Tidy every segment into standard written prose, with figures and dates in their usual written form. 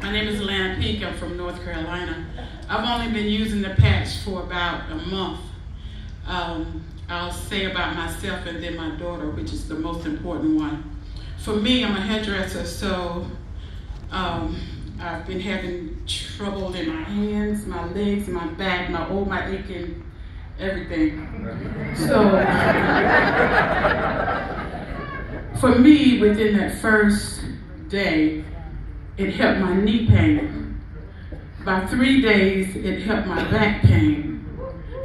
My name is Lana Peak. I'm from North Carolina. I've only been using the patch for about a month. I'll say about myself and then my daughter, which is the most important one. For me, I'm a hairdresser, so I've been having trouble in my hands, my legs, my back, my aching, everything. So for me, within that first day, it helped my knee pain. By 3 days, it helped my back pain.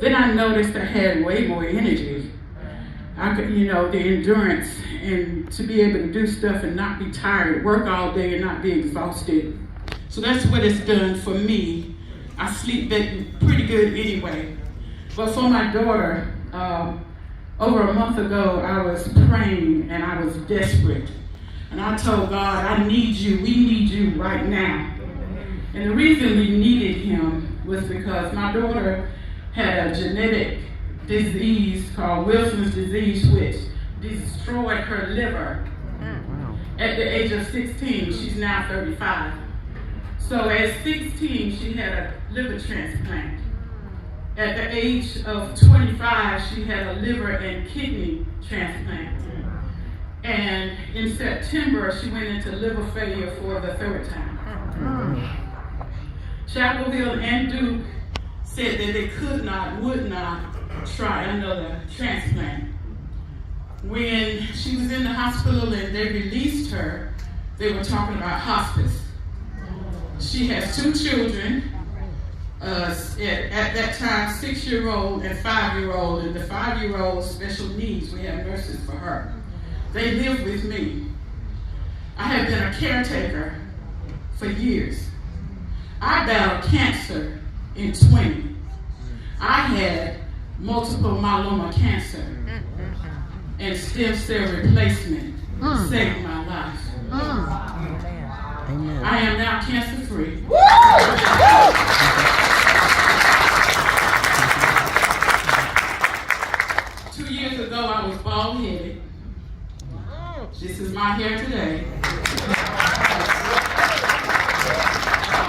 Then I noticed I had way more energy. I could, the endurance and to be able to do stuff and not be tired, work all day and not be exhausted. So that's what it's done for me. I sleep pretty good anyway. But for my daughter, over a month ago, I was praying and I was desperate. And I told God, I need you, we need you right now. And the reason we needed him was because my daughter had a genetic disease called Wilson's disease, which destroyed her liver. At the age of 16, she's now 35. So at 16, she had a liver transplant. At the age of 25, she had a liver and kidney transplant. And in September, she went into liver failure for the 3rd time. Chapel Hill and Duke said that they would not try another transplant. When she was in the hospital and they released her, they were talking about hospice. She has 2 children, at that time, 6-year-old and 5-year-old, and the 5-year-old special needs, we have nurses for her. They live with me. I have been a caretaker for years. I battled cancer in 20. I had multiple myeloma cancer and stem cell replacement saved my life. Amen. I am now cancer free. 2 years ago, I was bald headed. This is my hair today.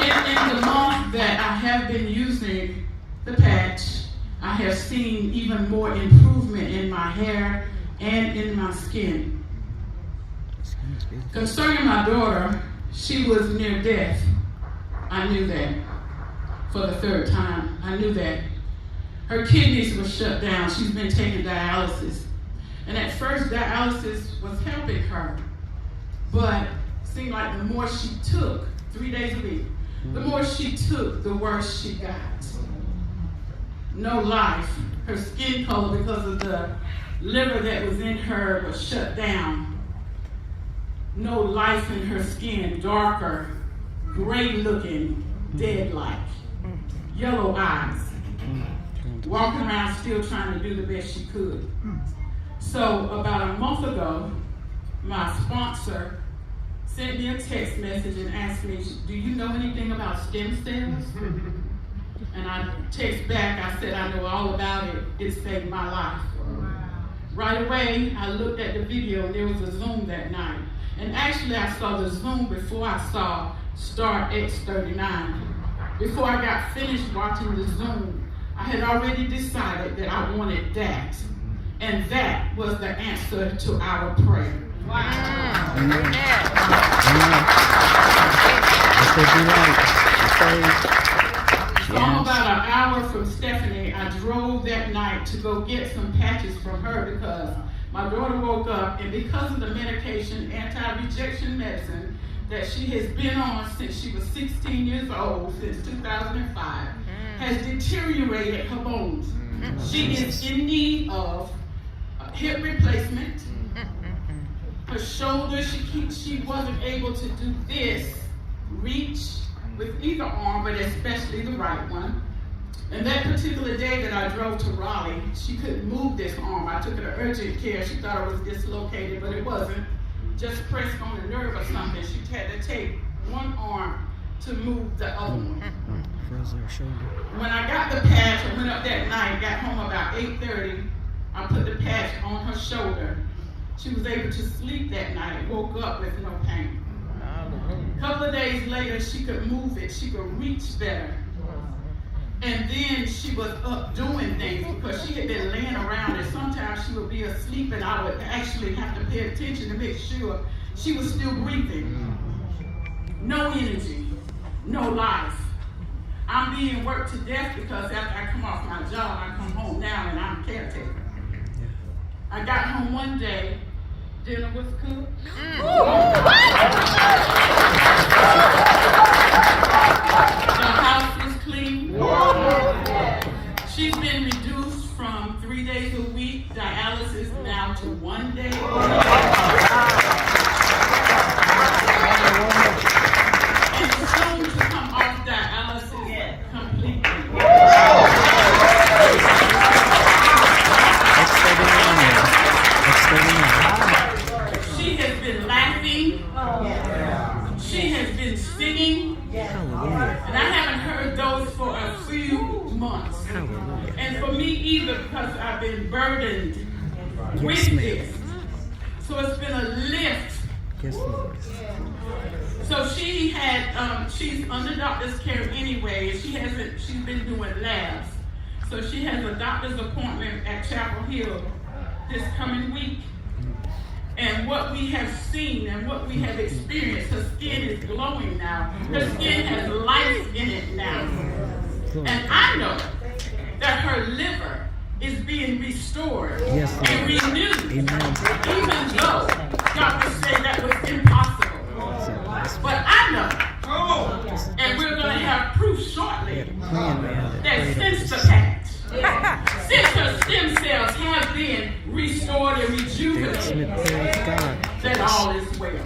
In the month that I have been using the patch, I have seen even more improvement in my hair and in my skin. Concerning my daughter, she was near death. I knew that for the 3rd time. I knew that. Her kidneys were shut down. She's been taking dialysis. And at first, dialysis was helping her. But it seemed like the more she took, 3 days a week, the more she took, the worse she got. No life. Her skin color, because of the liver that was in her, was shut down. No life in her skin, darker, gray-looking, dead-like, yellow eyes. Walking around still trying to do the best she could. So about a month ago, my sponsor sent me a text message and asked me, do you know anything about stem cells? And I text back, I said, I know all about it. It saved my life. Right away, I looked at the video and there was a Zoom that night. And actually, I saw the Zoom before I saw Star X39. Before I got finished watching the Zoom, I had already decided that I wanted that. And that was the answer to our prayer. Wow. Amen. So I'm about an hour from Stephanie. I drove that night to go get some patches from her because my daughter woke up, and because of the medication, anti-rejection medicine, that she has been on since she was 16 years old, since 2005, has deteriorated her bones. She is in need of hip replacement. Her shoulder, she wasn't able to do this, reach with either arm, but especially the right one. And that particular day that I drove to Raleigh, she couldn't move this arm. I took her to urgent care. She thought it was dislocated, but it wasn't. Just pressed on a nerve or something. She had to take one arm to move the other one. When I got the patch, I went up that night, got home about 8:30. I put the patch on her shoulder. She was able to sleep that night, woke up with no pain. couple of days later, she could move it. She could reach better. And then she was up doing things because she had been laying around, and sometimes she would be asleep and I would actually have to pay attention to make sure she was still breathing. No energy, no life. I'm being worked to death because after I come off my job, I come home now and I'm a caretaker. I got home one day, dinner was cooked. The house was clean. She's been reduced from 3 days a week, dialysis now to 1 day. And soon to come off dialysis completely. She has been laughing. She has been singing. And I haven't heard those for a few months. And for me either, because I've been burdened with this. So it's been a lift. So she had, she's under doctor's care anyway, and she's been doing labs. So she has a doctor's appointment at Chapel Hill this coming week. And what we have seen and what we have experienced, her skin is glowing now. Her skin has life in it now. And I know that her liver is being restored and renewed. Even though doctors say that was impossible. But I know, and we're going to have proof shortly, that since the patch, since her stem cells have been restored and rejuvenated, that all is well.